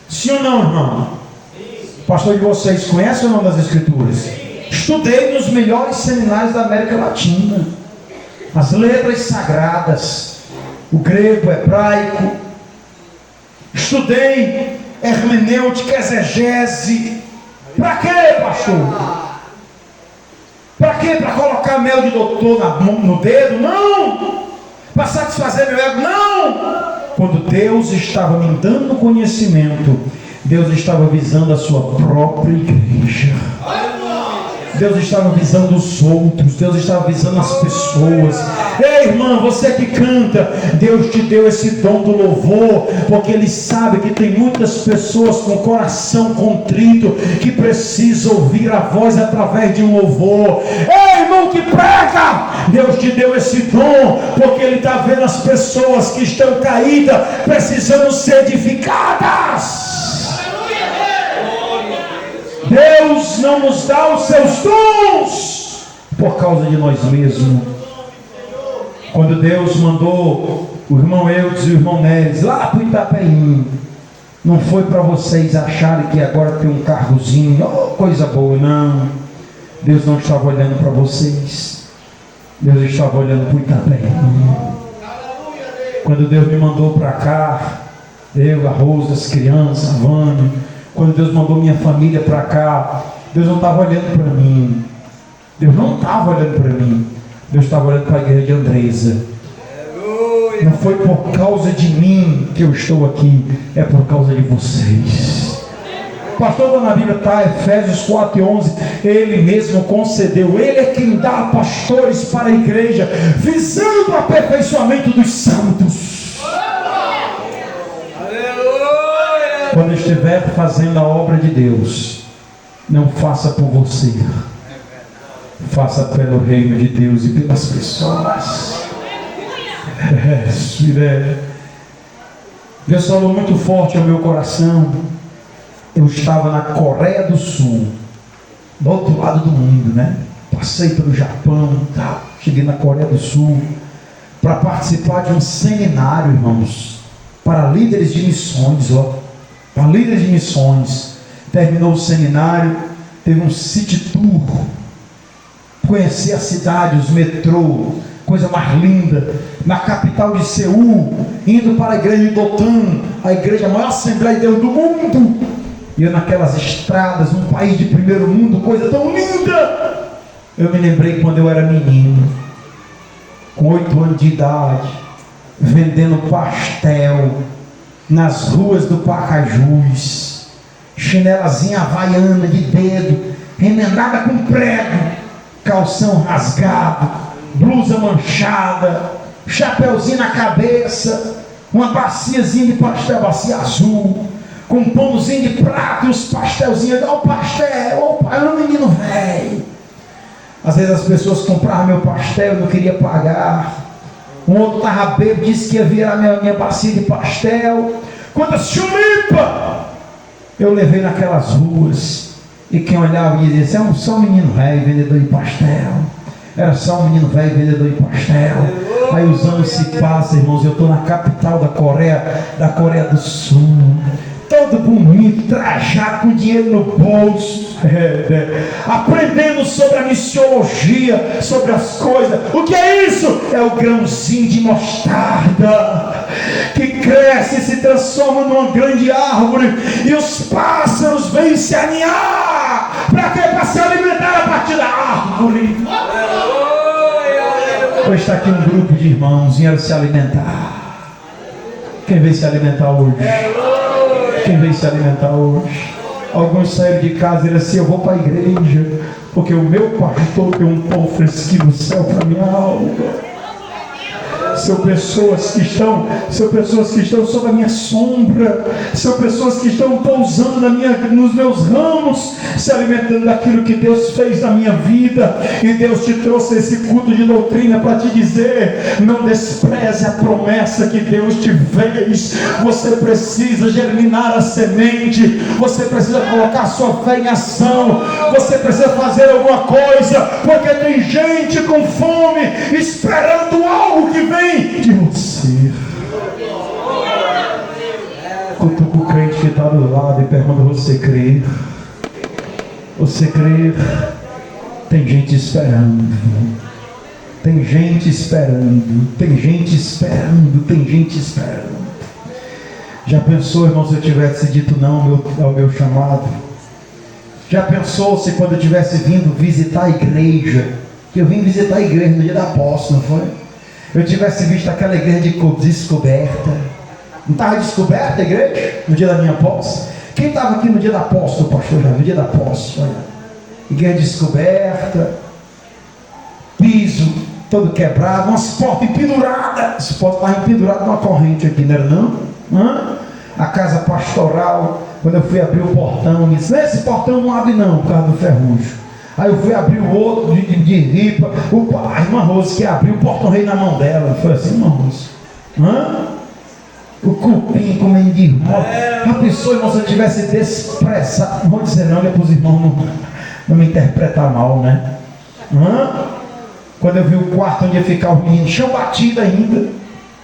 Sim ou não, irmão? Pastor de vocês conhece ou não das Escrituras? Estudei nos melhores seminários da América Latina. as letras sagradas, o grego, o hebraico. Estudei hermenêutica, exegese. Para quê, pastor? Para quê? Para colocar mel de doutor no dedo? Não! Para satisfazer meu ego? Não! Quando Deus estava me dando conhecimento, Deus estava visando a sua própria igreja. Deus estava visando os outros, Deus estava visando as pessoas. Ei, irmã, você que canta, Deus te deu esse dom do louvor, porque Ele sabe que tem muitas pessoas com o coração contrito, que precisam ouvir a voz através de um louvor. Ei, irmão que prega, Deus te deu esse dom, porque Ele está vendo as pessoas que estão caídas, precisando ser edificadas. Deus não nos dá os seus dons por causa de nós mesmos. Quando Deus mandou o irmão Eudes e o irmão Neres lá para o Itapeim, não foi para vocês acharem que agora tem um carrozinho, oh, coisa boa, não. Deus não estava olhando para vocês, Deus estava olhando para o Itapeim. Quando Deus me mandou para cá, eu, a Rosa, as crianças, a Vânia, quando Deus mandou minha família para cá, Deus não estava olhando para mim. Deus não estava olhando para mim. Deus estava olhando para a igreja de Andresa. Não foi por causa de mim que eu estou aqui, é por causa de vocês. Pastor, na Bíblia está, Efésios 4:11, Ele mesmo concedeu, Ele é quem dá pastores para a igreja, visando o aperfeiçoamento dos santos. Quando estiver fazendo a obra de Deus, não faça por você, faça pelo reino de Deus e pelas pessoas. Deus falou muito forte ao meu coração. Eu estava na Coreia do Sul, do outro lado do mundo, né? Passei pelo Japão, tal, cheguei na Coreia do Sul para participar de um seminário, irmãos, para líderes de missões, para líderes de missões. Terminou o seminário, teve um city tour, conheci a cidade, os metrô, coisa mais linda, na capital de Seul, indo para a igreja de Dotan, a igreja, a maior Assembleia de Deus do mundo, e eu naquelas estradas, um país de primeiro mundo, coisa tão linda. Eu me lembrei quando eu era menino, com 8 anos de idade, vendendo pastel nas ruas do Pacajus, chinelazinha havaiana de dedo, remendada com prego, calção rasgado, blusa manchada, chapeuzinho na cabeça, uma baciazinha de pastel, bacia azul, com um pãozinho de prato e os pastelzinhos. Olha o pastel, eu era um menino velho. Às vezes as pessoas compravam meu pastel e não queria pagar. Um outro estava bêbado, disse que ia virar minha bacia de pastel. Quantas chulipa eu levei naquelas ruas. E quem olhava e dizia, é só um menino velho, vendedor de pastel. Era só um menino velho, vendedor de pastel. Aí os anos se passam, irmãos. Eu estou na capital da Coreia do Sul. Todo bonito, trajado, com dinheiro no bolso, aprendendo sobre a missiologia, sobre as coisas. O que é isso? É o grãozinho de mostarda que cresce e se transforma numa grande árvore, e os pássaros vêm se aninhar. Para quê? Para se alimentar a partir da árvore. Hoje está aqui um grupo de irmãos vieram se alimentar. Quem veio se alimentar hoje? Quem veio se alimentar hoje? Alguns saíram de casa e disseram assim, eu vou para a igreja, porque o meu pastor tem um pão fresquinho no céu para minha alma. São pessoas que estão sob a minha sombra, são pessoas que estão pousando nos meus ramos, se alimentando daquilo que Deus fez na minha vida. E Deus te trouxe esse culto de doutrina para te dizer, não despreze a promessa que Deus te fez. Você precisa germinar a semente, você precisa colocar sua fé em ação, você precisa fazer alguma coisa, porque tem gente com fome, esperando algo que vem de você. Cutuca o crente que está do lado e pergunta, você crê? Você crê? Tem gente esperando. Tem gente esperando, tem gente esperando, tem gente esperando. Já pensou, irmão, se eu tivesse dito não ao meu chamado? Já pensou se quando eu tivesse vindo visitar a igreja, que eu vim visitar a igreja no dia da posse, não foi? Eu tivesse visto aquela igreja descoberta. Não estava descoberta a igreja no dia da minha posse? Quem estava aqui no dia da posse, pastor? No dia da posse, olha. Igreja descoberta, piso todo quebrado, umas portas empenduradas. As portas estavam empenduradas numa corrente aqui, não era não? A casa pastoral, quando eu fui abrir o portão, disse: esse portão não abre não, por causa do ferrugem. Aí eu fui abrir o outro de ripa. A irmã Rose que abriu o portão rei na mão dela. Foi assim, irmã Rose. O cupim comendo de irmão. A pessoa, irmão, se eu tivesse desprezado, não vou dizer não, que é para os irmãos não me interpretar mal, né? Quando eu vi o quarto onde ia ficar o menino, chão batido ainda.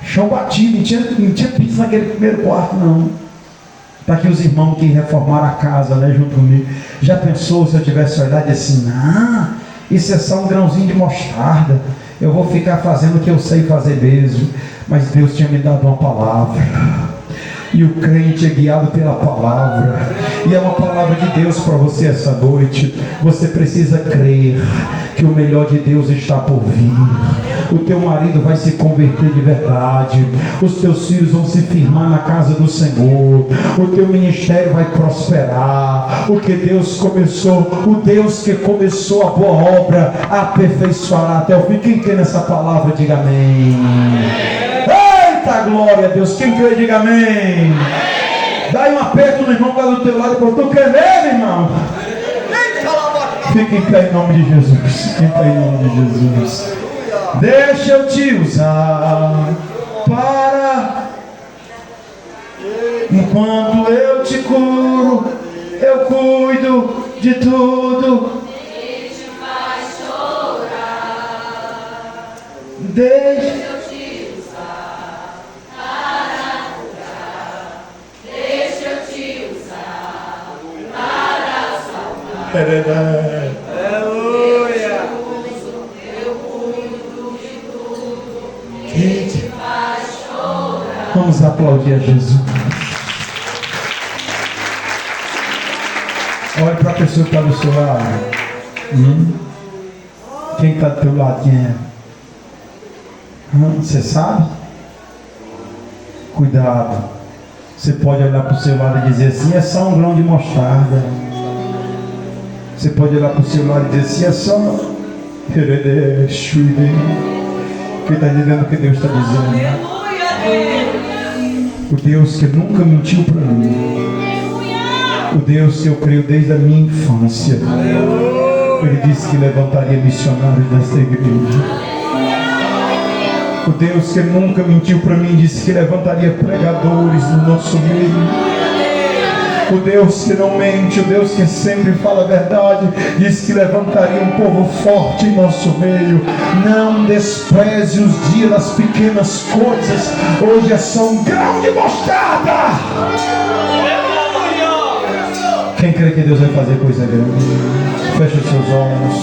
Chão batido, não tinha piso naquele primeiro quarto, não. Para que os irmãos que reformaram a casa, né, junto comigo. Já pensou se eu tivesse olhado assim: isso é só um grãozinho de mostarda, eu vou ficar fazendo o que eu sei fazer mesmo. Mas Deus tinha me dado uma palavra, e o crente é guiado pela palavra, e é uma palavra de Deus para você essa noite. Você precisa crer que o melhor de Deus está por vir. O teu marido vai se converter de verdade, os teus filhos vão se firmar na casa do Senhor, o teu ministério vai prosperar. O que Deus começou, o Deus que começou a boa obra, aperfeiçoará até o fim. Quem crê nessa palavra, diga amém. Eita glória a Deus, quem crê, diga amém. Dá um aperto no irmão que está do teu lado e fala: tu crê nele, irmão? Fique em pé em nome de Jesus. Fique em pé em nome de Jesus. Deixa eu te usar para, enquanto eu te curo, eu cuido de tudo. Ele te faz chorar. Deixa eu te usar para curar. Deixa eu te usar para salvar. Vamos aplaudir a Jesus. Olha para a pessoa que está do seu lado. Quem está do teu lado? Quem é? Você sabe? Cuidado. Você pode olhar para o seu lado e dizer assim: é só um grão de mostarda. Você pode olhar para o seu lado e dizer assim: é só. Quem está entendendo o que Deus está dizendo? O Deus que nunca mentiu para mim, o Deus que eu creio desde a minha infância, Ele disse que levantaria missionários nesta igreja. O Deus que nunca mentiu para mim disse que levantaria pregadores no nosso meio. O Deus que não mente, o Deus que sempre fala a verdade, diz que levantaria um povo forte em nosso meio. Não despreze os dias das pequenas coisas. Hoje é só um grão de mostarda. Quem crê que Deus vai fazer coisa grande? Feche os seus olhos.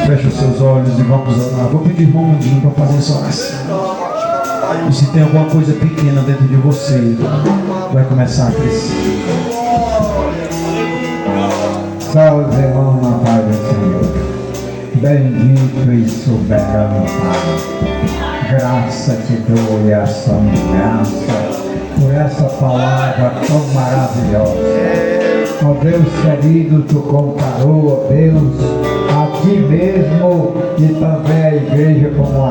Feche os seus olhos e vamos orar. Vou pedir irmão Mundinho para fazer essa oração. E se tem alguma coisa pequena dentro de você, vai começar a crescer. Salve, irmão, na paz do Senhor. Bendito e soberano Pai, graça te dou e ação de graça por essa palavra tão maravilhosa. Ó Deus querido, tu comparou, ó Deus, a ti mesmo e também a igreja como a